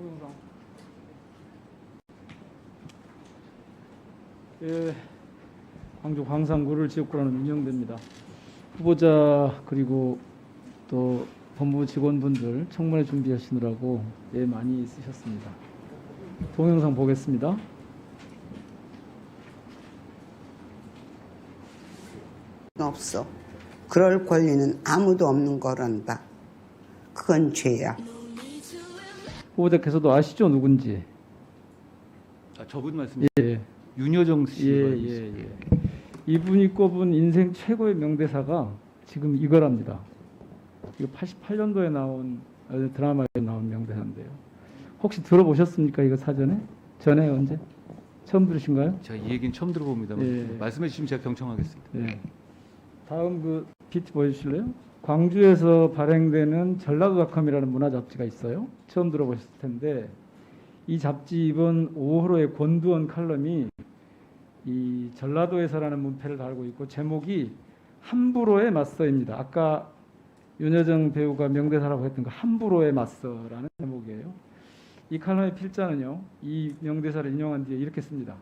동영상. 예, 광주 광산구를 지역구라는 민영대입니다. 후보자 그리고 또 법무부 직원분들 청문회 준비하시느라고 예 많이 쓰셨습니다. 동영상 보겠습니다. 없어. 그럴 권리는 아무도 없는 거란다. 그건 죄야. 후보자께서도 아시죠 누군지? 아, 저분 말씀이세요? 예, 윤여정 씨. 예. 이분이 꼽은 인생 최고의 명대사가 지금 이거랍니다. 이거 88년도에 나온 드라마에 나온 명대사인데요. 혹시 들어보셨습니까? 이거 사전에? 전에 언제? 처음 들으신가요? 제가 이 얘기는 처음 들어봅니다만 예. 말씀해 주시면 제가 경청하겠습니다. 예. 다음 그 비트 보여주실래요? 광주에서 발행되는 전라도닷컴이라는 문화 잡지가 있어요. 처음 들어보셨을 텐데 이 잡지 이번 5호로의 권두원 칼럼이 이 전라도에서라는 문패를 달고 있고 제목이 함부로에 맞서입니다. 아까 윤여정 배우가 명대사라고 했던 거 함부로에 맞서라는 제목이에요. 이 칼럼의 필자는요, 이 명대사를 인용한 뒤에 이렇게 씁니다.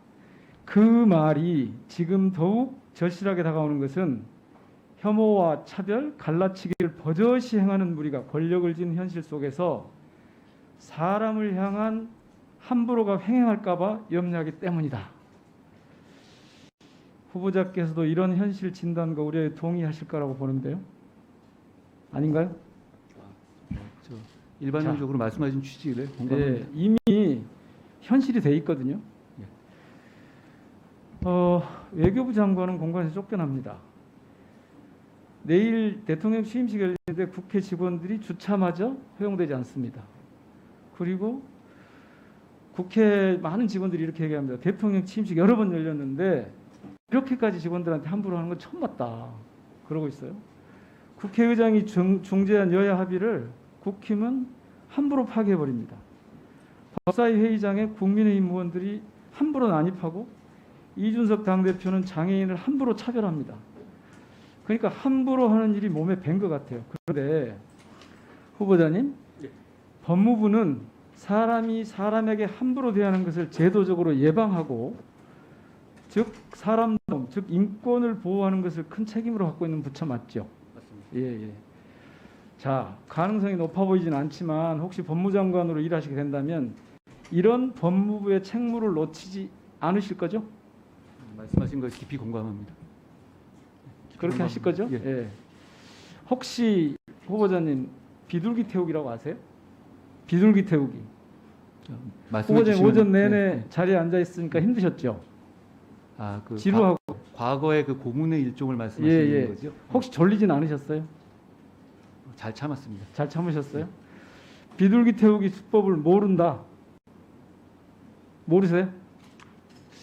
그 말이 지금 더욱 절실하게 다가오는 것은 혐오와 차별, 갈라치기를 버젓이 행하는 무리가 권력을 쥔 현실 속에서 사람을 향한 함부로가 횡행할까 봐 염려하기 때문이다. 후보자께서도 이런 현실 진단과 우려에 동의하실 거라고 보는데요. 아닌가요? 저 일반적으로 말씀하신 취지를 공감합니다. 네, 이미 현실이 돼 있거든요. 외교부 장관은 공간에서 쫓겨납니다. 내일 대통령 취임식 열리는데 국회 직원들이 주차마저 허용되지 않습니다. 그리고 국회 많은 직원들이 이렇게 얘기합니다. 대통령 취임식 여러 번 열렸는데 이렇게까지 직원들한테 함부로 하는 건 처음 봤다. 그러고 있어요. 국회의장이 중재한 여야 합의를 국힘은 함부로 파기해버립니다. 법사위 회의장에 국민의힘 의원들이 함부로 난입하고 이준석 당대표는 장애인을 함부로 차별합니다. 그러니까 함부로 하는 일이 몸에 밴 것 같아요. 그런데 후보자님, 법무부는 사람이 사람에게 함부로 대하는 것을 제도적으로 예방하고 즉 사람, 즉 인권을 보호하는 것을 큰 책임으로 갖고 있는 부처 맞죠? 맞습니다. 예. 자, 가능성이 높아 보이진 않지만 혹시 법무장관으로 일하시게 된다면 이런 법무부의 책무를 놓치지 않으실 거죠? 말씀하신 것에 깊이 공감합니다. 그렇게 하실 거죠? 예. 예. 혹시 후보자님 비둘기 태우기라고 아세요? 비둘기 태우기. 말씀해 후보자님 주시면 오전 내내 네. 자리에 앉아 있으니까 힘드셨죠? 아, 그 지루하고. 과거의 그 고문의 일종을 말씀하시는 예. 거죠? 혹시 졸리진 않으셨어요? 잘 참았습니다. 잘 참으셨어요? 비둘기 태우기 수법을 모른다. 모르세요?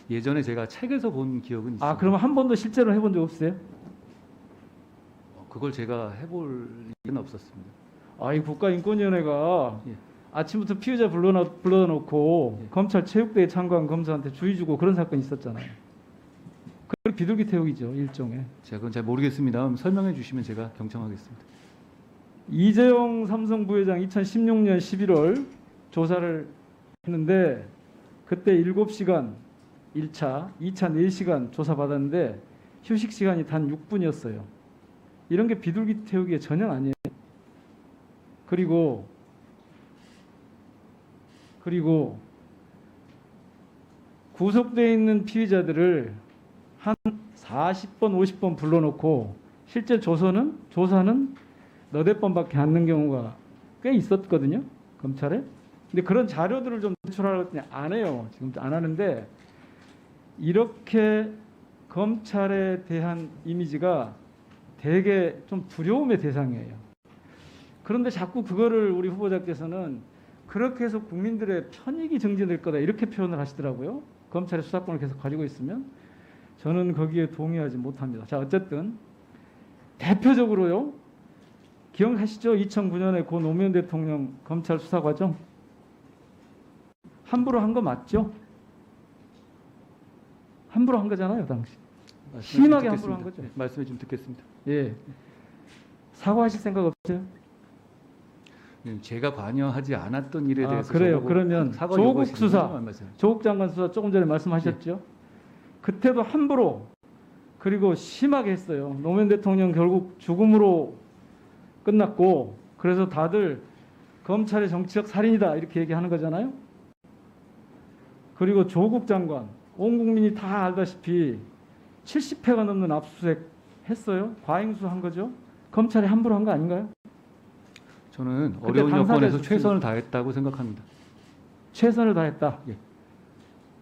예전에 제가 책에서 본 기억은 있습니다. 아, 그러면 한 번도 실제로 해본 적 없어요? 그걸 제가 해볼 일은 없었습니다. 아, 이 국가인권위원회가 예. 아침부터 피의자 불러놓고 예. 검찰 체육대회 참가한 검사한테 주의 주고 그런 사건이 있었잖아요. 그 비둘기 태우기죠, 일종의. 제가 그건 잘 모르겠습니다. 설명해 주시면 제가 경청하겠습니다. 이재용 삼성 부회장 2016년 11월 조사를 했는데 그때 7시간 1차, 2차 4시간 조사받았는데 휴식 시간이 단 6분이었어요. 이런 게 비둘기 태우기의 전형 아니에요. 그리고 구속되어 있는 피의자들을 한 40번, 50번 불러놓고 실제 조사는 너댓 번밖에 안 는 경우가 꽤 있었거든요. 검찰에. 근데 그런 자료들을 좀 제출하라고 했더니 안 해요. 지금 안 하는데 이렇게 검찰에 대한 이미지가 되게 좀 두려움의 대상이에요. 그런데 자꾸 그거를 우리 후보자께서는 그렇게 해서 국민들의 편익이 정지될 거다 이렇게 표현을 하시더라고요. 검찰의 수사권을 계속 가지고 있으면 저는 거기에 동의하지 못합니다. 자, 어쨌든 대표적으로요. 기억하시죠? 2009년에 고 노무현 대통령 검찰 수사 과정 함부로 한 거 맞죠? 함부로 한 거잖아요, 당시. 심하게 함부로 한 거죠. 네, 말씀해 좀 듣겠습니다. 예. 사과하실 생각 없어요? 제가 관여하지 않았던 일에 아, 대해서 그래요. 저보고 그러면 사과 조국 요구하시는 수사, 건 맞아요. 조국 장관 수사 조금 전에 말씀하셨죠. 그때도 함부로 그리고 심하게 했어요. 노무현 대통령 결국 죽음으로 끝났고 그래서 다들 검찰의 정치적 살인이다 이렇게 얘기하는 거잖아요. 그리고 조국 장관 온 국민이 다 알다시피 70회가 넘는 압수수색 했어요. 과잉수한 거죠. 검찰이 함부로 한 거 아닌가요? 저는 그때 어려운 당사자 여건에서 출신. 최선을 다했다고 생각합니다. 최선을 다했다. 예.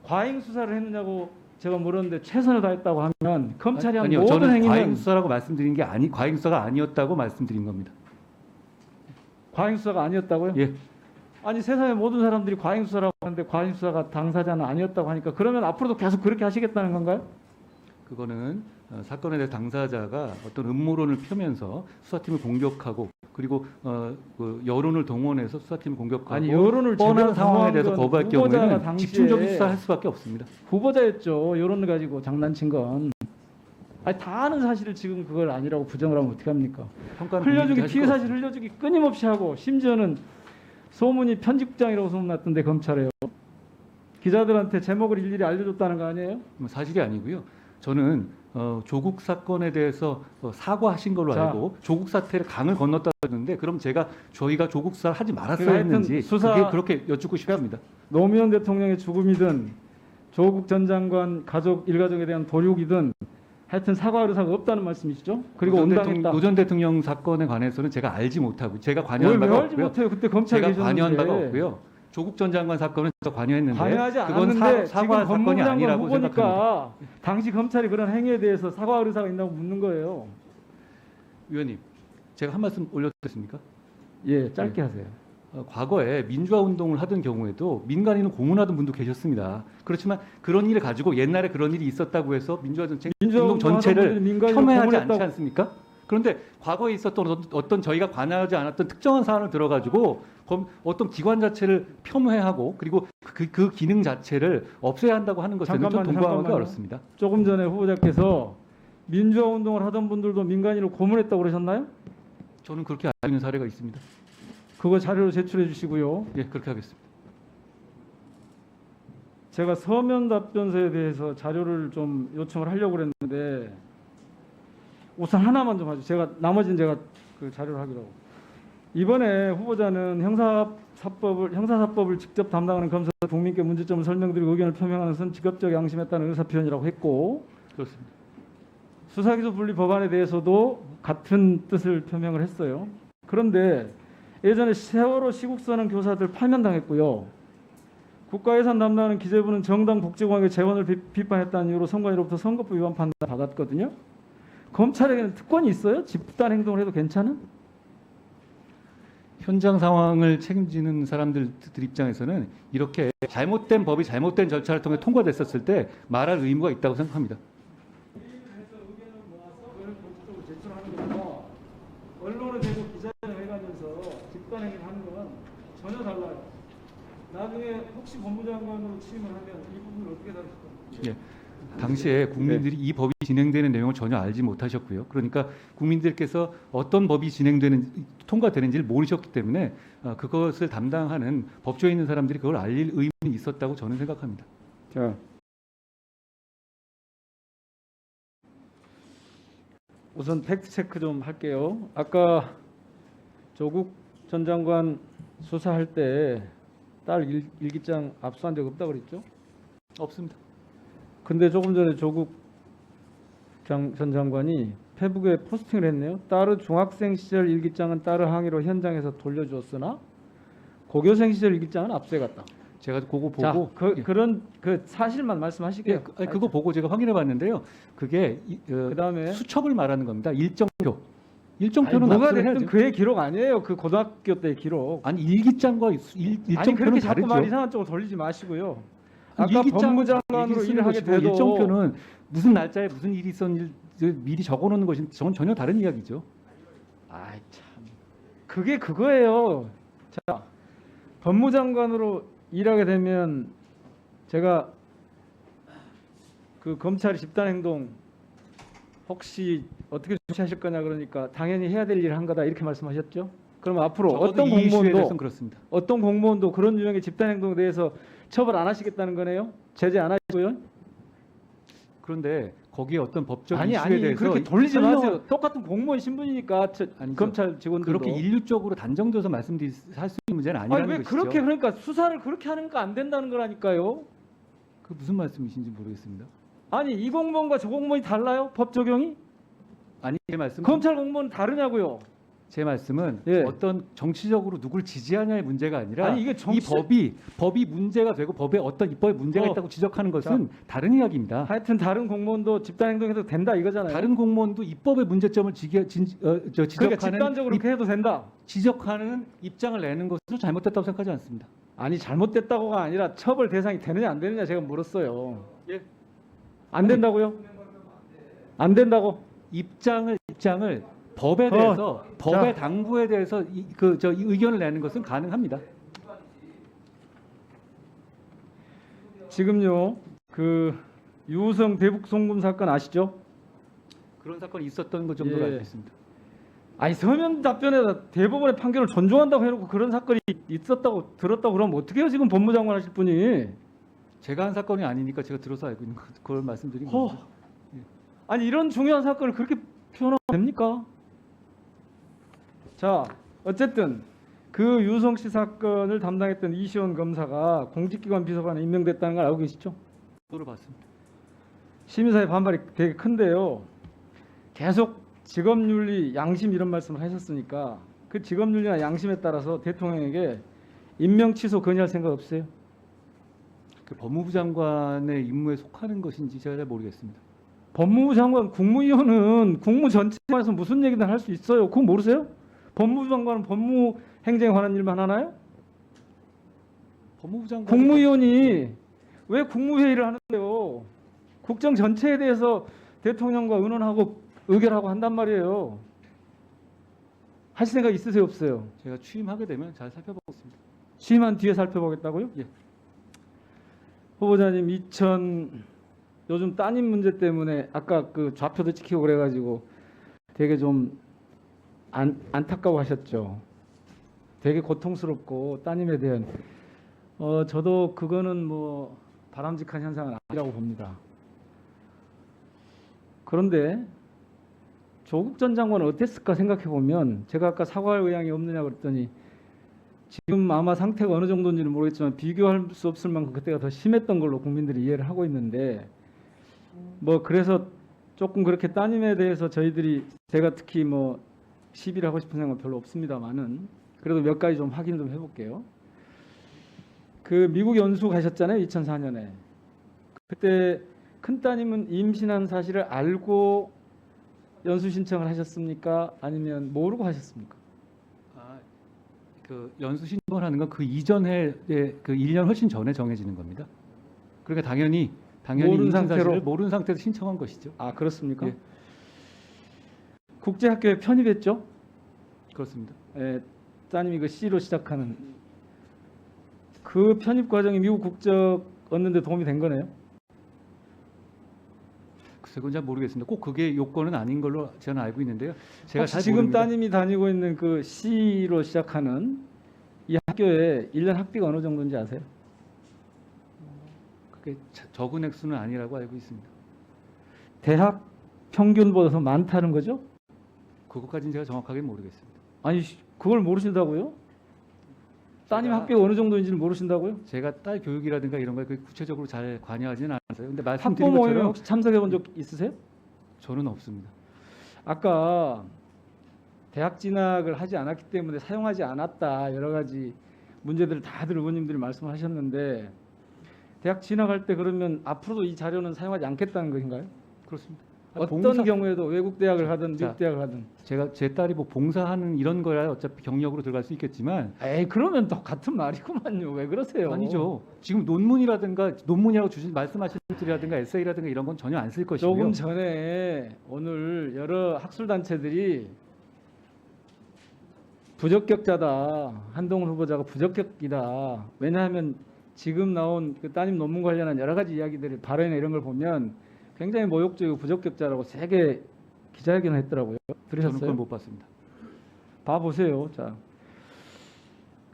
과잉 수사를 했느냐고 제가 물었는데 최선을 다했다고 하면 검찰이 한 아니요, 모든 저는 행위는 과잉 수사라고 말씀드린 게 과잉 수사가 아니었다고 말씀드린 겁니다. 과잉 수사가 아니었다고요? 예, 아니 세상의 모든 사람들이 과잉 수사라고 하는데 과잉 수사가 당사자는 아니었다고 하니까 그러면 앞으로도 계속 그렇게 하시겠다는 건가요? 그거는 사건에 대해 당사자가 어떤 음모론을 펴면서 수사팀을 공격하고 그리고 그 여론을 동원해서 수사팀을 공격하고 아니 여론을 뻔한 제대로 상황에 동원한 대해서 건 거부할 후보자가 경우에는 당시에 집중적인 수사할 수밖에 없습니다. 후보자였죠. 여론을 가지고 장난친 건. 아니 다 아는 사실을 지금 그걸 아니라고 부정을 하면 어떻게 합니까? 평가는 흘려주기 국민들이 피해 하실 사실 흘려주기 끊임없이 하고 심지어는 소문이 편집국장이라고 소문났던데 검찰에요. 기자들한테 제목을 일일이 알려줬다는 거 아니에요? 사실이 아니고요. 저는 조국 사건에 대해서 사과하신 걸로 자. 알고 조국 사태를 강을 건넜다 했는데 그럼 저희가 조국 수사를 하지 말았어야 하여튼 했는지 수사- 그게 그렇게 여쭙고 싶습니다. 노무현 대통령의 죽음이든 조국 전 장관 가족 일가족에 대한 도륙이든 하여튼 사과 의사가 없다는 말씀이시죠? 그리고 온당했다. 노 전 대통령 사건에 관해서는 제가 알지 못하고 제가 관여한 왜 바가 알지 없고요. 못해요? 그때 검찰에 제가 계셨는데. 관여한 바가 없고요. 조국 전 장관 사건은 제가 관여했는데 관여하지 그건 않았는데 사과 지금 법무부 사건이 장관 아니라고 생각합니다. 후보니까 당시 검찰이 그런 행위에 대해서 사과 의사가 있냐고 묻는 거예요. 위원님, 제가 한 말씀 올려드렸습니까? 예, 짧게 하세요. 과거에 민주화 운동을 하던 경우에도 민간인을 고문하던 분도 계셨습니다. 그렇지만 그런 일을 가지고 옛날에 그런 일이 있었다고 해서 민주화 전쟁 민주화 운동 운동하던 전체를 분들이 민간인을 폄훼하지 않지 고문했다고- 않습니까? 그런데 과거에 있었던 어떤 저희가 관여하지 않았던 특정한 사안을 들어가지고 어떤 기관 자체를 폄훼하고 그리고 그 기능 자체를 없애야 한다고 하는 것은 좀 잠깐만요, 동감하기 잠깐만요. 어렵습니다. 조금 전에 후보자께서 민주화 운동을 하던 분들도 민간인을 고문했다고 그러셨나요? 저는 그렇게 알고 있는 사례가 있습니다. 그거 자료로 제출해 주시고요. 예, 그렇게 하겠습니다. 제가 서면 답변서에 대해서 자료를 좀 요청을 하려고 그랬는데 우선 하나만 좀 하죠. 제가 나머지는 제가 그 자료를 하기로 하고. 이번에 후보자는 형사사법을 직접 담당하는 검사 국민께 문제점을 설명드리고 의견을 표명하는 것은 직업적 양심했다는 의사 표현이라고 했고 그렇습니다. 수사기소 분리 법안에 대해서도 같은 뜻을 표명을 했어요. 그런데 예전에 세월호 시국선언 교사들 파면당했고요. 국가예산 담당하는 기재부는 정당 복지공학의 재원을 비판했다는 이유로 선관위로부터 선거법 위반 판단 받았거든요. 검찰에게는 특권이 있어요? 집단 행동을 해도 괜찮은? 현장 상황을 책임지는 사람들 입장에서는 이렇게 잘못된 법이 잘못된 절차를 통해 통과됐었을 때 말할 의무가 있다고 생각합니다. 언론에 대고 기자회견 해가면서 집단행위를 하는 건 전혀 달라요. 나중에 혹시 법무장관으로 취임을 하면 이 부분을 어떻게 다루실 겁니까? 예. 당시에 국민들이 이 법이 진행되는 내용을 전혀 알지 못하셨고요. 그러니까 국민들께서 어떤 법이 통과되는지를 모르셨기 때문에 그것을 담당하는 법조에 있는 사람들이 그걸 알릴 의무는 있었다고 저는 생각합니다. 자, 우선 팩트 체크 좀 할게요. 아까 조국 전 장관 수사할 때 딸 일기장 압수한 적 없다고 그랬죠? 없습니다. 근데 조금 전에 조국 전 장관이 페북에 포스팅을 했네요. 딸의 중학생 시절 일기장은 딸의 항의로 현장에서 돌려주었으나 고교생 시절 일기장은 압수해갔다. 제가 그거 보고 자, 예. 그런 그 사실만 말씀하시게요. 그거 보고 제가 확인해 봤는데요. 그게 그다음에 수첩을 말하는 겁니다. 일정표. 아니, 일정표는 뭐가 압수를 됐든 해야죠. 그의 기록 아니에요. 그 고등학교 때 기록. 아니 일기장과 아니 일정표는 그렇게 자꾸 다르죠. 말 이상한 쪽으로 돌리지 마시고요. 아니, 아까 일기장, 법무장관으로 일기 쓰는 일을 하게 것이고 돼도 일정표는 무슨 날짜에 무슨 일이 있었는지 미리 적어놓는 것이 전혀 다른 이야기죠. 아이 참 그게 그거예요. 자 법무장관으로 일하게 되면 제가 그 검찰이 집단행동 혹시 어떻게 조치하실 거냐 그러니까 당연히 해야 될 일을 한 거다 이렇게 말씀하셨죠. 그럼 앞으로 적어도 어떤 이 이슈에 공무원도 대해서는 그렇습니다. 어떤 공무원도 그런 유형의 집단 행동에 대해서 처벌 안 하시겠다는 거네요? 제재 안 하시고요? 그런데 거기에 어떤 법적 아니 이슈에 대해서 그렇게 돌리지 설명- 마세요. 똑같은 공무원 신분이니까 아니죠. 검찰 직원들도 그렇게 일률적으로 단정져서 말씀드릴 수 있는 문제는 아니라는 아니 왜 것이죠. 그렇게 그러니까 수사를 그렇게 하는 거 안 된다는 거라니까요. 그 무슨 말씀이신지 모르겠습니다. 아니 이 공무원과 저 공무원이 달라요? 법 적용이? 아니 제 말씀은 검찰 공무원은 다르냐고요. 제 말씀은 예. 어떤 정치적으로 누굴 지지하냐의 문제가 아니라 아니, 이게 정치- 이 법이 문제가 되고 법에 어떤 입법에 문제가 어. 있다고 지적하는 것은 다른 이야기입니다. 하여튼 다른 공무원도 집단 행동해도 된다 이거잖아요. 다른 공무원도 입법의 문제점을 그러니까 지적하는 집단적으로 그렇게 해도 된다. 지적하는 입장을 내는 것은 잘못됐다고 생각하지 않습니다. 아니 잘못됐다고가 아니라 처벌 대상이 되느냐 안 되느냐 제가 물었어요. 예. 안 된다고요? 안 된다고? 입장을 법에 대해서 법의 당부에 대해서 이 의견을 내는 것은 가능합니다. 지금요 그 유우성 대북 송금 사건 아시죠? 그런 사건이 있었던 것 정도로 예. 알고 있습니다. 아니 서면 답변에다 대법원의 판결을 존중한다고 해놓고 그런 사건이 있었다고 들었다고 그러면 어떻게 해요 지금 법무장관 하실 분이? 제가 한 사건이 아니니까 제가 들어서 알고 있는 그걸 말씀드린 허. 겁니다. 아니 이런 중요한 사건을 그렇게 표현하면 됩니까? 자 어쨌든 그 유성 씨 사건을 담당했던 이시원 검사가 공직기관 비서관에 임명됐다는 걸 알고 계시죠? 보도를 봤습니다. 시민사회 반발이 되게 큰데요. 계속 직업윤리, 양심 이런 말씀을 하셨으니까 그 직업윤리나 양심에 따라서 대통령에게 임명 취소 건의할 생각 없어요? 그 법무부 장관의 임무에 속하는 것인지 제가 잘 모르겠습니다. 법무부 장관, 국무위원은 국무 전체에 관해서 무슨 얘기든 할 수 있어요. 그거 모르세요? 법무부 장관은 법무 행정에 관한 일만 하나요? 법무부 장관 국무위원이 왜 국무회의를 하는데요? 국정 전체에 대해서 대통령과 의논하고 의결하고 한단 말이에요. 하실 생각 있으세요, 없어요? 제가 취임하게 되면 잘 살펴보겠습니다. 취임한 뒤에 살펴보겠다고요? 예. 후보자님 요즘 따님 문제 때문에 아까 그 좌표도 찍히고 그래가지고 되게 좀 안타까워 하셨죠. 되게 고통스럽고 따님에 대한 저도 그거는 뭐 바람직한 현상은 아니라고 봅니다. 그런데 조국 전 장관은 어땠을까 생각해 보면 제가 아까 사과할 의향이 없느냐 그랬더니 지금 아마 상태가 어느 정도인지는 모르겠지만 비교할 수 없을 만큼 그때가 더 심했던 걸로 국민들이 이해를 하고 있는데 뭐 그래서 조금 그렇게 따님에 대해서 제가 특히 뭐 시비를 하고 싶은 생각은 별로 없습니다만은 그래도 몇 가지 좀 확인 좀 해볼게요. 그 미국 연수 가셨잖아요, 2004년에. 그때 큰 따님은 임신한 사실을 알고 연수 신청을 하셨습니까? 아니면 모르고 하셨습니까? 그 연수 신청을 하는 건 그 이전에 그 1년 훨씬 전에 정해지는 겁니다. 그러니까 당연히 모르는 임신 상태로? 사실을 모르는 상태에서 신청한 것이죠. 아 그렇습니까? 예. 국제학교에 편입했죠? 그렇습니다. 예, 따님이 그 C로 시작하는 그 편입 과정이 미국 국적 얻는 데 도움이 된 거네요. 글쎄 그건 잘 모르겠습니다. 꼭 그게 요건은 아닌 걸로 저는 알고 있는데요. 제가 혹시 잘 지금 모릅니다. 따님이 다니고 있는 그 C로 시작하는 이 학교에 1년 학비가 어느 정도인지 아세요? 그게 적은 액수는 아니라고 알고 있습니다. 대학 평균보다 더 많다는 거죠? 그것까지는 제가 정확하게 모르겠습니다. 아니 그걸 모르신다고요? 따님 학비가 어느 정도인지를 모르신다고요? 제가 딸 교육이라든가 이런 거에 구체적으로 잘 관여하지는 않았어요. 근데 말씀드린 학부모회에 것처럼 혹시 참석해 본 적 있으세요? 저는 없습니다. 아까 대학 진학을 하지 않았기 때문에 사용하지 않았다 여러 가지 문제들을 다들 의원님들이 말씀하셨는데 대학 진학할 때 그러면 앞으로도 이 자료는 사용하지 않겠다는 것인가요? 그렇습니다. 어떤 경우에도 외국 대학을 하든 자, 미국 대학을 하든 제가 제 딸이 뭐 봉사하는 이런 거야 어차피 경력으로 들어갈 수 있겠지만 에이 그러면 또 같은 말이구만요. 왜 그러세요? 아니죠. 지금 논문이라고 말씀하신 것들이라든가 에세이라든가 이런 건 전혀 안 쓸 것이고요. 조금 전에 오늘 여러 학술 단체들이 부적격자다. 한동훈 후보자가 부적격이다. 왜냐하면 지금 나온 그 따님 논문 관련한 여러 가지 이야기들을 발언이나 이런 걸 보면 굉장히 모욕적이고 부적격자라고 세게 기자회견을 했더라고요. 저는 들으셨어요? 그걸 못 봤습니다. 봐 보세요. 자,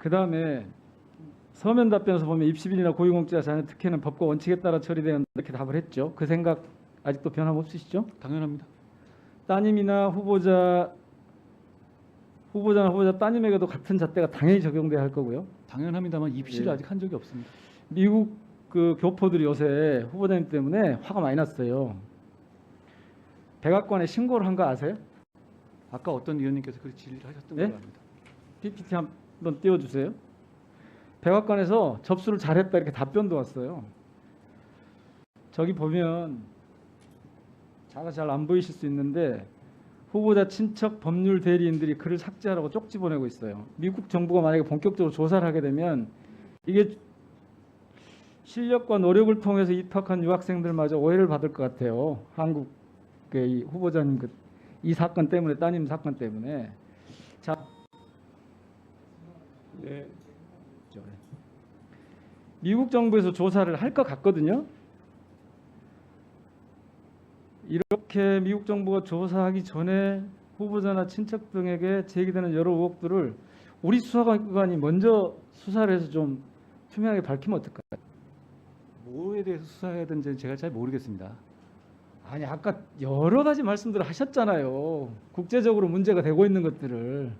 그다음에 서면 답변에서 보면 입시비리나 고위공직자 자녀 특혜는 법과 원칙에 따라 처리되는 이렇게 답을 했죠. 그 생각 아직도 변함없으시죠? 당연합니다. 따님이나 후보자나 후보자 따님에게도 같은 잣대가 당연히 적용돼야 할 거고요. 당연합니다만 입시를 예. 아직 한 적이 없습니다. 미국 그 교포들이 요새 후보자님 때문에 화가 많이 났어요. 백악관에 신고를 한 거 아세요? 아까 어떤 의원님께서 그렇게 질의를 하셨던 네? 걸로 압니다. PPT 한번 띄워주세요. 백악관에서 접수를 잘했다 이렇게 답변도 왔어요. 저기 보면 자가 잘 안 보이실 수 있는데 후보자 친척 법률 대리인들이 글을 삭제하라고 쪽지 보내고 있어요. 미국 정부가 만약에 본격적으로 조사를 하게 되면 이게 실력과 노력을 통해서 입학한 유학생들마저 오해를 받을 것 같아요. 한국의 이 후보자님 이 사건 때문에 따님 사건 때문에 자. 네. 미국 정부에서 조사를 할 것 같거든요. 이렇게 미국 정부가 조사하기 전에 후보자나 친척 등에게 제기되는 여러 의혹들을 우리 수사기관이 먼저 수사를 해서 좀 투명하게 밝히면 어떨까요? 뭐에 대해서 수사해야 되는지 제가 잘 모르겠습니다. 아니 아까 여러 가지 말씀들을 하셨잖아요. 국제적으로 문제가 되고 있는 것들을.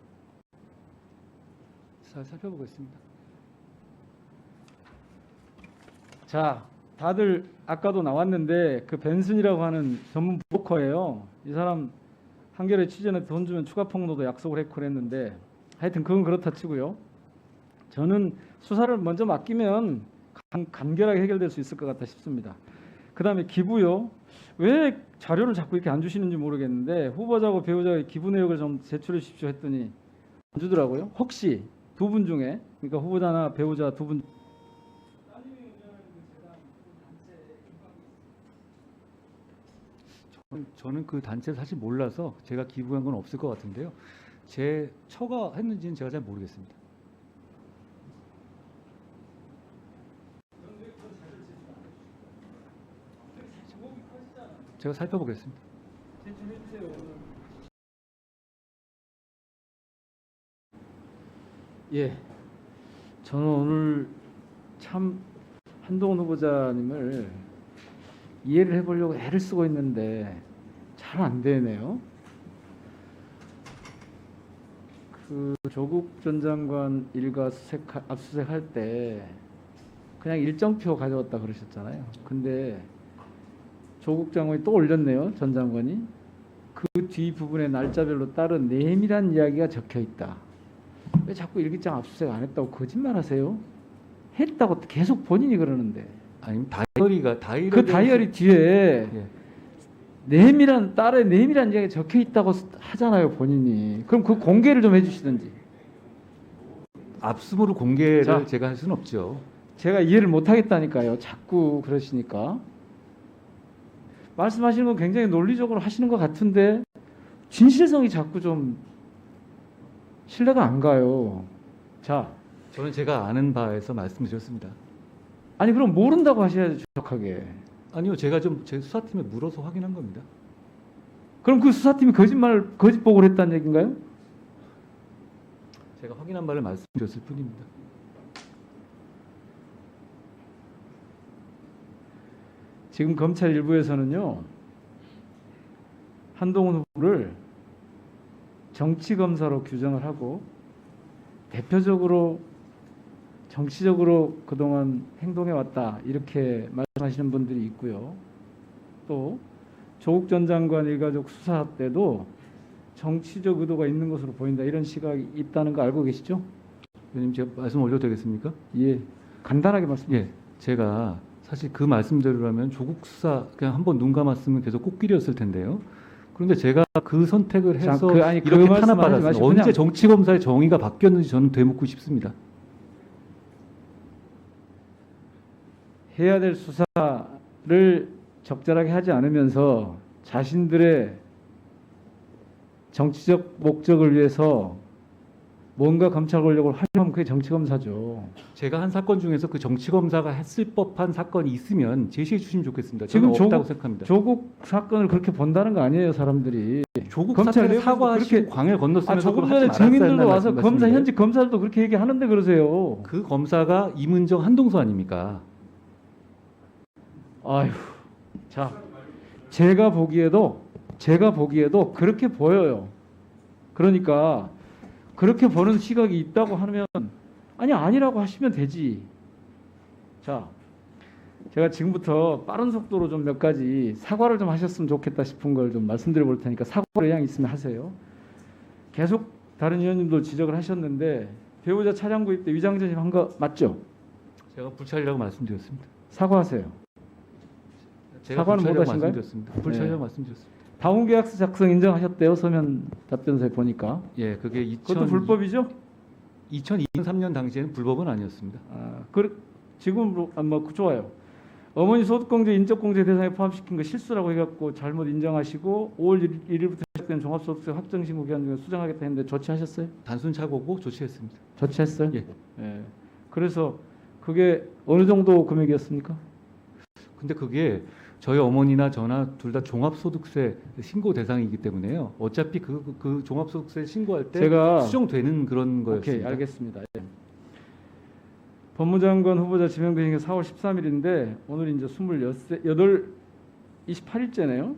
잘 살펴보겠습니다. 자, 다들 아까도 나왔는데 그 벤슨이라고 하는 전문 브로커예요. 이 사람 한겨레 취재는 돈 주면 추가 폭로도 약속을 했고 그랬는데 하여튼 그건 그렇다 치고요. 저는 수사를 먼저 맡기면 간결하게 해결될 수 있을 것 같다 싶습니다. 그다음에 기부요. 왜 자료를 자꾸 이렇게 안 주시는지 모르겠는데 후보자하고 배우자의 기부 내역을 좀 제출해 주십시오 했더니 안 주더라고요. 혹시 두 분 중에 그러니까 후보자나 배우자 두 분 저는 그 단체 사실 몰라서 제가 기부한 건 없을 것 같은데요. 제 처가 했는지는 제가 잘 모르겠습니다. 제가 살펴보겠습니다. 예, 저는 오늘 참 한동훈 후보자님을 이해를 해보려고 애를 쓰고 있는데 잘 안 되네요. 그 조국 전 장관 일가 압수수색할 때 그냥 일정표 가져왔다 그러셨잖아요. 근데 조국 장관이 또 올렸네요. 전 장관이 그 뒤 부분에 날짜별로 따른 내밀한 이야기가 적혀 있다. 왜 자꾸 일기장 압수수색 안 했다고 거짓말하세요? 했다고 계속 본인이 그러는데. 아니면 다이어리가 그 다이어리 뒤에 예. 내밀한 딸의 내밀한 이야기가 적혀 있다고 하잖아요, 본인이. 그럼 그 공개를 좀 해주시든지. 압수물을 공개를 자. 제가 할 수는 없죠. 제가 이해를 못 하겠다니까요. 자꾸 그러시니까. 말씀하시는 건 굉장히 논리적으로 하시는 것 같은데 진실성이 자꾸 좀 신뢰가 안 가요. 자, 저는 제가 아는 바에서 말씀드렸습니다. 아니 그럼 모른다고 하셔야죠, 정확하게. 아니요, 제가 좀 제 수사팀에 물어서 확인한 겁니다. 그럼 그 수사팀이 거짓 보고를 했다는 얘기인가요? 제가 확인한 바를 말씀드렸을 뿐입니다. 지금 검찰 일부에서는요, 한동훈 후보를 정치 검사로 규정을 하고 대표적으로 정치적으로 그동안 행동해 왔다 이렇게 말씀하시는 분들이 있고요. 또 조국 전 장관 일가족 수사 때도 정치적 의도가 있는 것으로 보인다 이런 시각이 있다는 거 알고 계시죠? 의원님, 제가 말씀 올려도 되겠습니까? 예, 간단하게 말씀해 예, 제가 사실 그 말씀대로라면 조국 수사 그냥 한번 눈 감았으면 계속 꽃길이었을 텐데요. 그런데 제가 그 선택을 자, 해서 그, 아니, 그 이렇게 말씀 하지 탄압받았어요. 마시고 언제 그냥- 정치검사의 정의가 바뀌었는지 저는 되묻고 싶습니다. 해야 될 수사를 적절하게 하지 않으면서 자신들의 정치적 목적을 위해서 뭔가 검찰 권력을 활용하면 그게 정치 검사죠. 제가 한 사건 중에서 그 정치 검사가 했을 법한 사건이 있으면 제시해 주시면 좋겠습니다. 저는 지금 없다고 생각합니다. 조국 사건을 그렇게 본다는 거 아니에요, 사람들이. 조국 검찰 사건에 내부에서 사과하시고 그렇게- 광해를 건넜으면서 조금 그걸 전에 하지 말았어야 증인들도 와서 한다는 검사 말씀인데 현직 검사들도 그렇게 얘기하는데 그러세요. 그 검사가 이문정 한동수 아닙니까? 아휴, 자, 제가 보기에도 그렇게 보여요. 그러니까 그렇게 보는 시각이 있다고 하면 아니라고 하시면 되지. 자, 제가 지금부터 빠른 속도로 좀 몇 가지 사과를 좀 하셨으면 좋겠다 싶은 걸 좀 말씀드려 볼 테니까 사과 의향 있으면 하세요. 계속 다른 의원님도 지적을 하셨는데 배우자 차량 구입 때 위장 전입한 거 맞죠? 제가 불찰이라고 말씀드렸습니다. 사과하세요. 제가 사과는 불찰이라고 못 하신가요? 말씀드렸습니다. 불찰이라고 네. 말씀드렸습니다. 다운계약서 작성 인정하셨대요. 서면 답변서에 보니까. 예, 그게 그것도 불법이죠? 2003년 당시에는 불법은 아니었습니다. 지금 뭐 좋아요. 어머니 소득공제 인적공제 대상에 포함시킨 거 실수라고 해갖고 잘못 인정하시고 5월 1일부터 시작된 종합소득세 확정신고 기간 중에 수정하겠다 했는데 조치하셨어요? 단순 착오고 조치했습니다. 조치했어요? 예. 예. 그래서 그게 어느 정도 금액이었습니까? 근데 그게 저희 어머니나 저나 둘 다 종합소득세 신고 대상이기 때문에요. 어차피 그 종합소득세 신고할 때 제가 수정되는 그런 거였습니다. 오케이, 알겠습니다. 예. 법무장관 후보자 지명되신 게 4월 13일인데 오늘 이제 28일째네요.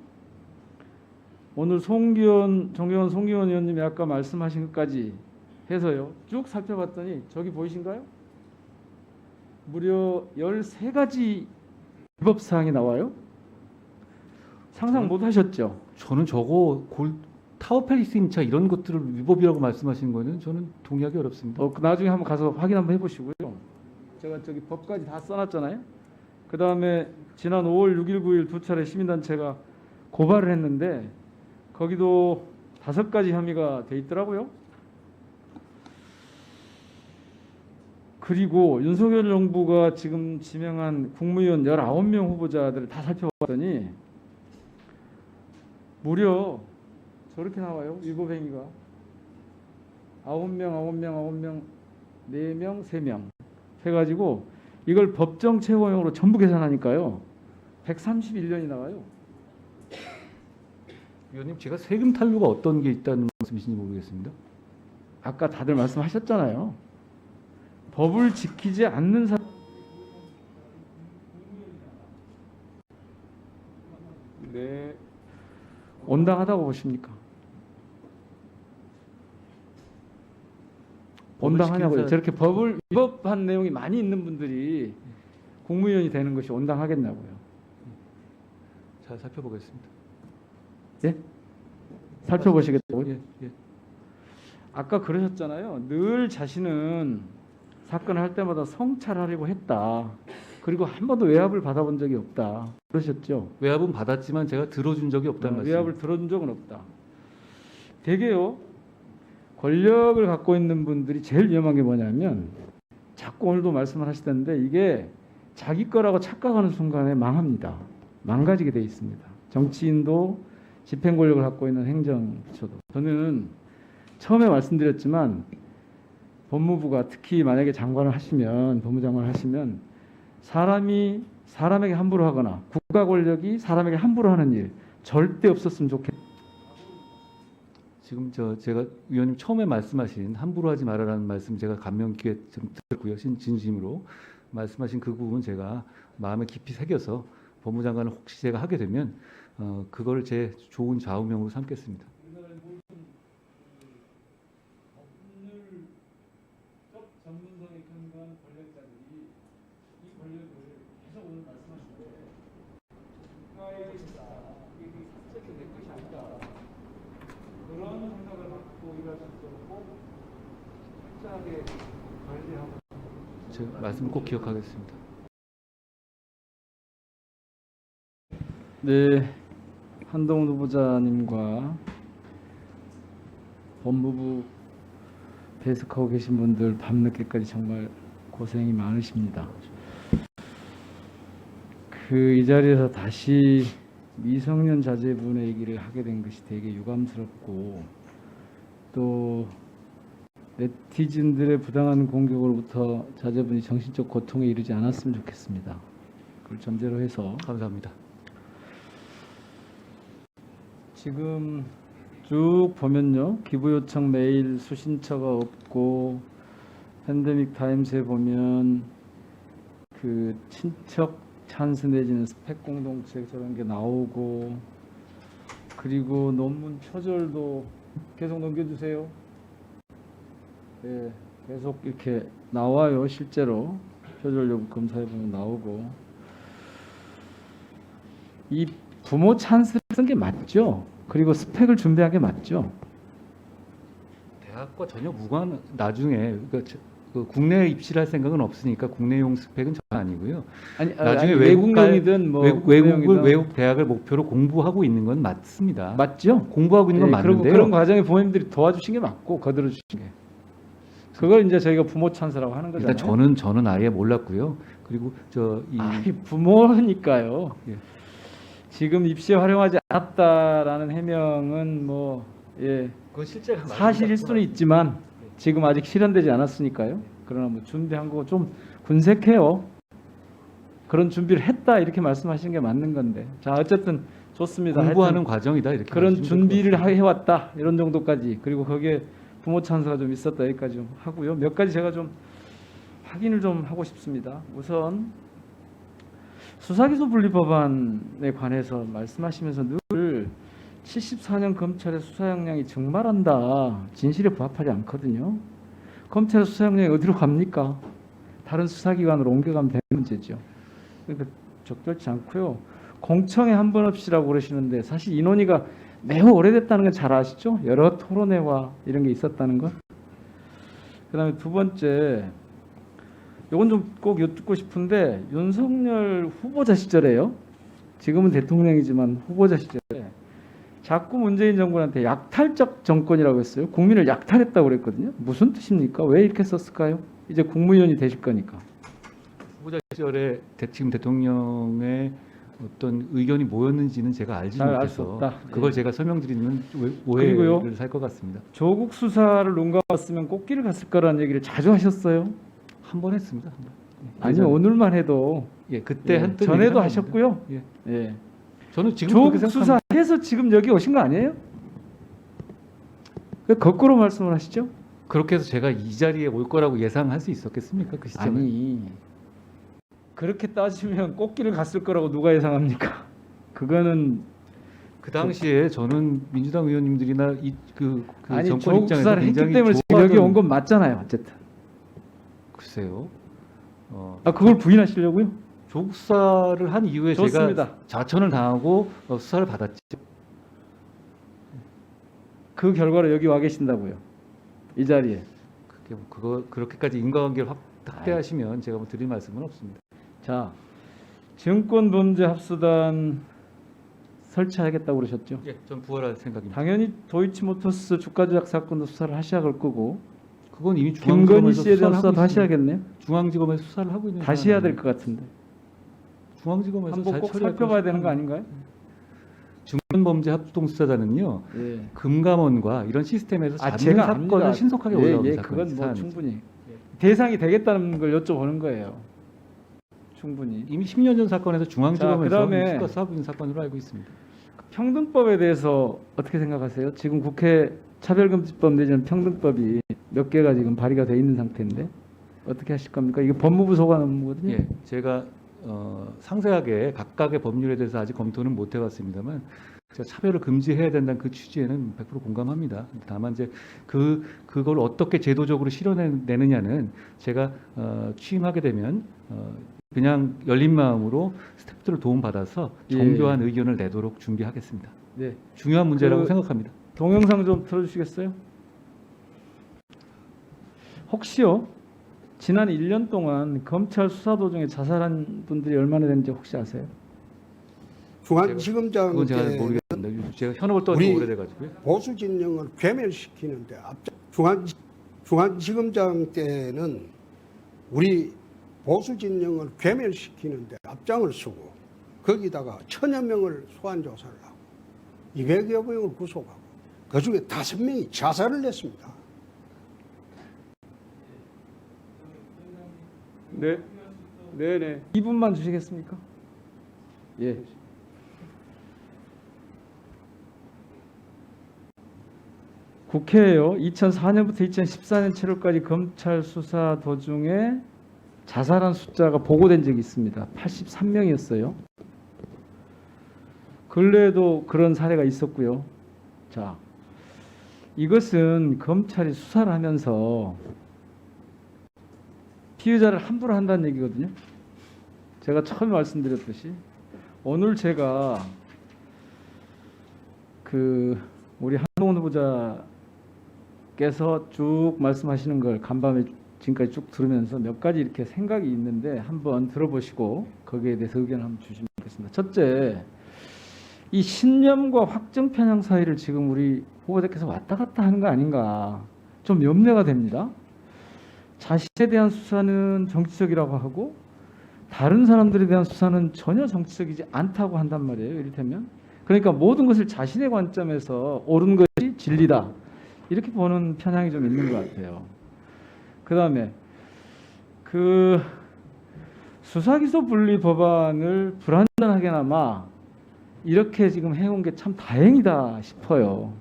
오늘 정의원 송기원 의원님이 아까 말씀하신 것까지 해서요. 쭉 살펴봤더니 저기 보이신가요? 무려 13가지 위법 사항이 나와요. 상상 못 하셨죠? 저는 저거 타워팰리스 임차 이런 것들을 위법이라고 말씀하시는 거는 저는 동의하기 어렵습니다. 나중에 한번 가서 확인 한번 해보시고요. 제가 저기 법까지 다 써놨잖아요. 그 다음에 지난 5월 6일, 9일 두 차례 시민단체가 고발을 했는데 거기도 5가지 혐의가 돼 있더라고요. 그리고 윤석열 정부가 지금 지명한 국무위원 19명 후보자들을 다 살펴봤더니 무려 저렇게 나와요. 위법 행위가 9명, 4명, 3명 해가지고 이걸 법정 최고형으로 전부 계산하니까요 131년이 나와요. 위원님, 제가 세금 탈루가 어떤 게 있다는 말씀이신지 모르겠습니다. 아까 다들 말씀하셨잖아요. 법을 지키지 않는 사람 네 온당하다고 보십니까? 온당하냐고요. 저렇게 법을 위법한 내용이 많이 있는 분들이 국무위원이 되는 것이 온당하겠냐고요. 잘 살펴보겠습니다. 예? 살펴보시겠다고요? 예, 예. 아까 그러셨잖아요. 늘 자신은 사건을 할 때마다 성찰하려고 했다. 그리고 한 번도 외압을 받아본 적이 없다. 그러셨죠? 외압은 받았지만 제가 들어준 적이 없다는 말씀. 외압을 들어준 적은 없다. 되게요. 권력을 갖고 있는 분들이 제일 위험한 게 뭐냐면 자꾸 오늘도 말씀을 하시던데 이게 자기 거라고 착각하는 순간에 망합니다. 망가지게 돼 있습니다. 정치인도 집행 권력을 갖고 있는 행정부처도. 저는 처음에 말씀드렸지만 법무부가 특히 만약에 법무장관을 하시면 사람이 사람에게 함부로 하거나 국가 권력이 사람에게 함부로 하는 일 절대 없었으면 좋겠다. 지금 제가 위원님 처음에 말씀하신 함부로 하지 말아라는 말씀 제가 감명 깊게 좀 들었고요. 진심으로 말씀하신 그 부분 제가 마음에 깊이 새겨서 법무장관을 혹시 제가 하게 되면 그걸 제 좋은 좌우명으로 삼겠습니다. 전문성에 근거한 권력자들이 이 권력을 계속 오늘 말씀하시는데 국가의 이게 사적인 내 것이 아니다. 그런 생각을 갖고 일할 수 있도록 철저하게 관리하고. 제가 말씀 꼭 기억하겠습니다. 네, 한동훈 후보자님과 법무부 배석하고 계신 분들 밤늦게까지 정말 고생이 많으십니다. 이 자리에서 다시 미성년 자제분의 얘기를 하게 된 것이 되게 유감스럽고 또 네티즌들의 부당한 공격으로부터 자제분이 정신적 고통에 이르지 않았으면 좋겠습니다. 그걸 전제로 해서 감사합니다. 지금 쭉 보면요, 기부 요청 메일 수신처가 없고, 팬데믹 타임스에 보면 그 친척 찬스 내지는 스펙 공동체 저런 게 나오고, 그리고 논문 표절도 계속 넘겨주세요. 네, 계속 이렇게 나와요. 실제로 표절 여부 검사해 보면 나오고. 이 부모 찬스를 쓴 게 맞죠? 그리고 스펙을 준비한 게 맞죠? 대학과 전혀 무관. 나중에 그 국내에 입시를 할 생각은 없으니까 국내용 스펙은 전혀 아니고요. 나중에 외국용이든 뭐 외국 대학을 목표로 공부하고 있는 건 맞습니다. 맞죠? 공부하고 있는 건 맞는데요. 그런 과정에 부모님들이 도와주신 게 맞고 거들어 주신 게. 그걸 이제 저희가 부모 찬스라고 하는 거잖아요. 일단 저는 아예 몰랐고요. 그리고 부모니까요. 예. 지금 입시에 활용하지 않았다라는 해명은 뭐 그건 실제가 사실일 수는 있지만 지금 아직 실현되지 않았으니까요. 그러나 뭐 준비한 거 좀 군색해요. 그런 준비를 했다 이렇게 말씀하시는 게 맞는 건데. 자, 어쨌든 좋습니다. 공부하는 하여튼 과정이다 이렇게 그런 말씀드릴 것 준비를 같습니다. 해왔다 이런 정도까지. 그리고 거기에 부모 찬스가 좀 있었다 여기까지 좀 하고요. 몇 가지 제가 좀 확인을 좀 하고 싶습니다. 우선 수사기소 분리법안에 관해서 말씀하시면서 늘 74년 검찰의 수사 역량이 증발한다. 진실에 부합하지 않거든요. 검찰의 수사 역량이 어디로 갑니까? 다른 수사기관으로 옮겨가면 되는 문제죠. 그러니까 적절치 않고요. 공청회 한 번 없이라고 그러시는데 사실 이 논의가 매우 오래됐다는 건 잘 아시죠? 여러 토론회와 이런 게 있었다는 것. 그다음에 두 번째, 이건 좀 꼭 여쭙고 싶은데 윤석열 후보자 시절에요. 지금은 대통령이지만 후보자 시절에 자꾸 문재인 정권한테 약탈적 정권이라고 했어요. 국민을 약탈했다고 그랬거든요. 무슨 뜻입니까? 왜 이렇게 썼을까요? 이제 국무위원이 되실 거니까. 후보자 시절에 지금 대통령의 어떤 의견이 뭐였는지는 제가 알지 잘 알 수 못해서 없다. 그걸 예. 제가 설명드리면 그리고요. 오해를 살 것 같습니다. 조국 수사를 눈 감았으면 꽃길을 갔을 거라는 얘기를 자주 하셨어요. 한 번 했습니다. 한 번. 아니요, 오늘만 해도 그때 했던 전에도 얘기는 하셨고요. 예. 예. 저는 지금 조국 그렇게 생각합니다. 수사해서 지금 여기 오신 거 아니에요? 왜 거꾸로 말씀을 하시죠? 그렇게 해서 제가 이 자리에 올 거라고 예상할 수 있었겠습니까? 그 시점에. 아니, 그렇게 따지면 꽃길을 갔을 거라고 누가 예상합니까? 그거는 그 당시에 저는 민주당 의원님들이나 아니, 정권 조국 입장에서 수사를 했기 굉장히 때문에 지금 여기 좋아하던- 온 건 맞잖아요. 어쨌든. 글쎄요. 그걸 부인하시려고요? 조국 수사를 한 이후에 좋습니다. 제가 자천을 당하고 수사를 받았죠. 그 결과로 여기 와 계신다고요. 이 자리에. 그렇게까지 인과관계를 확대하시면 제가 뭐 드릴 말씀은 없습니다. 자, 증권범죄합수단 설치하겠다고 그러셨죠? 예, 전 부활할 생각입니다. 당연히 도이치모터스 주가 조작 사건도 수사를 하셔야 할 거고 그건 이미 김건희 중앙지검에서 씨에 대한 수사를 수사도 하고 있습니다. 하셔야겠네요. 중앙지검에서 수사를 하고 있는 다시 해야 될 상황이에요. 것 같은데. 중앙지검에서 한번 잘 꼭 처리할 살펴봐야 것이 되는 거 아닌가요? 증권범죄합동수사단은요. 예. 금감원과 이런 시스템에서 잡는 제가 사건을 압니다. 신속하게 예, 올라오는 예, 사건. 그건 뭐 충분히 대상이 되겠다는 걸 여쭤보는 거예요. 충분히. 이미 10년 전 사건에서 중앙지검에서 그다음에 수사 하고 있는 사건으로 알고 있습니다. 평등법에 대해서 어떻게 생각하세요? 지금 국회 차별금지법 내지는 평등법이 몇 개가 지금 발의가 돼 있는 상태인데 어떻게 하실 겁니까? 이게 법무부 소관 업무거든요. 예, 제가 상세하게 각각의 법률에 대해서 아직 검토는 못 해봤습니다만 제가 차별을 금지해야 된다는 그 취지에는 100% 공감합니다. 다만 이제 그걸 어떻게 제도적으로 실현내느냐는 제가 취임하게 되면 그냥 열린 마음으로 스태프들을 도움받아서 정교한 의견을 내도록 준비하겠습니다. 네. 중요한 문제라고 그- 생각합니다. 동영상 좀 틀어주시겠어요? 혹시요? 지난 1년 동안 검찰 수사 도중에 자살한 분들이 얼마나 되는지 혹시 아세요? 중앙지검장 그건 제가 때는 모르겠습니다. 제가 현업을 떠난 우리- 지 오래돼가지고요. 보수 진영을 괴멸시키는데 중앙지검장 때는 우리 보수 진영을 괴멸시키는데 앞장을 서고 거기다가 1000여 명을 소환 조사를 하고 200여 명을 구속하고 그중에 5명이 자살을 했습니다. 네. 네네. 2분만 주시겠습니까? 예. 국회에요. 2004년부터 2014년 7월까지 검찰 수사 도중에 자살한 숫자가 보고된 적이 있습니다. 83명이었어요. 근래에도 그런 사례가 있었고요. 자, 이것은 검찰이 수사를 하면서 피의자를 함부로 한다는 얘기거든요. 제가 처음에 말씀드렸듯이 오늘 제가 우리 한동훈 후보자께서 쭉 말씀하시는 걸 간밤에 지금까지 쭉 들으면서 몇 가지 이렇게 생각이 있는데 한번 들어보시고 거기에 대해서 의견을 한번 주시면 좋겠습니다. 첫째, 이 신념과 확정 편향 사이를 지금 우리 후보자께서 왔다 갔다 하는 거 아닌가 좀 염려가 됩니다. 자신에 대한 수사는 정치적이라고 하고 다른 사람들에 대한 수사는 전혀 정치적이지 않다고 한단 말이에요. 이를테면 그러니까 모든 것을 자신의 관점에서 옳은 것이 진리다 이렇게 보는 편향이 좀 있는 것 같아요. 그 다음에 수사기소 분리 법안을 불완전하게나마 이렇게 지금 해온 게 참 다행이다 싶어요.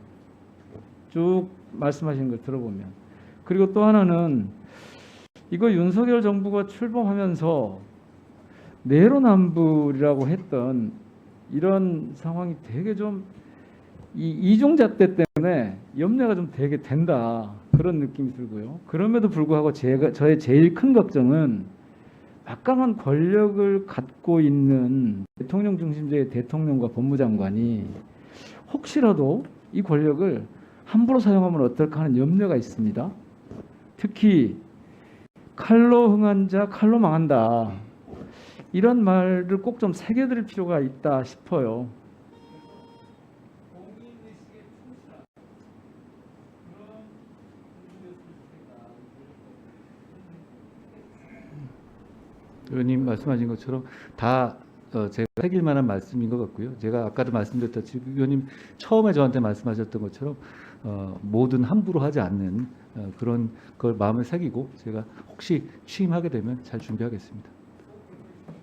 쭉 말씀하시는 걸 들어보면. 그리고 또 하나는 이거 윤석열 정부가 출범하면서 내로남불이라고 했던 이런 상황이 되게 좀 이 이중잣대 때문에 염려가 좀 되게 된다 그런 느낌이 들고요. 그럼에도 불구하고 저의 제일 큰 걱정은 막강한 권력을 갖고 있는 대통령 중심제의 대통령과 법무장관이 혹시라도 이 권력을 함부로 사용하면 어떨까 하는 염려가 있습니다. 특히 칼로 흥한 자 칼로 망한다. 이런 말을 꼭 좀 새겨드릴 필요가 있다 싶어요. 의원님 말씀하신 것처럼 다 제가 새길 만한 말씀인 것 같고요. 제가 아까도 말씀드렸듯이 의원님 처음에 저한테 말씀하셨던 것처럼 뭐든 함부로 하지 않는 그런 걸 마음에 새기고 제가 혹시 취임하게 되면 잘 준비하겠습니다.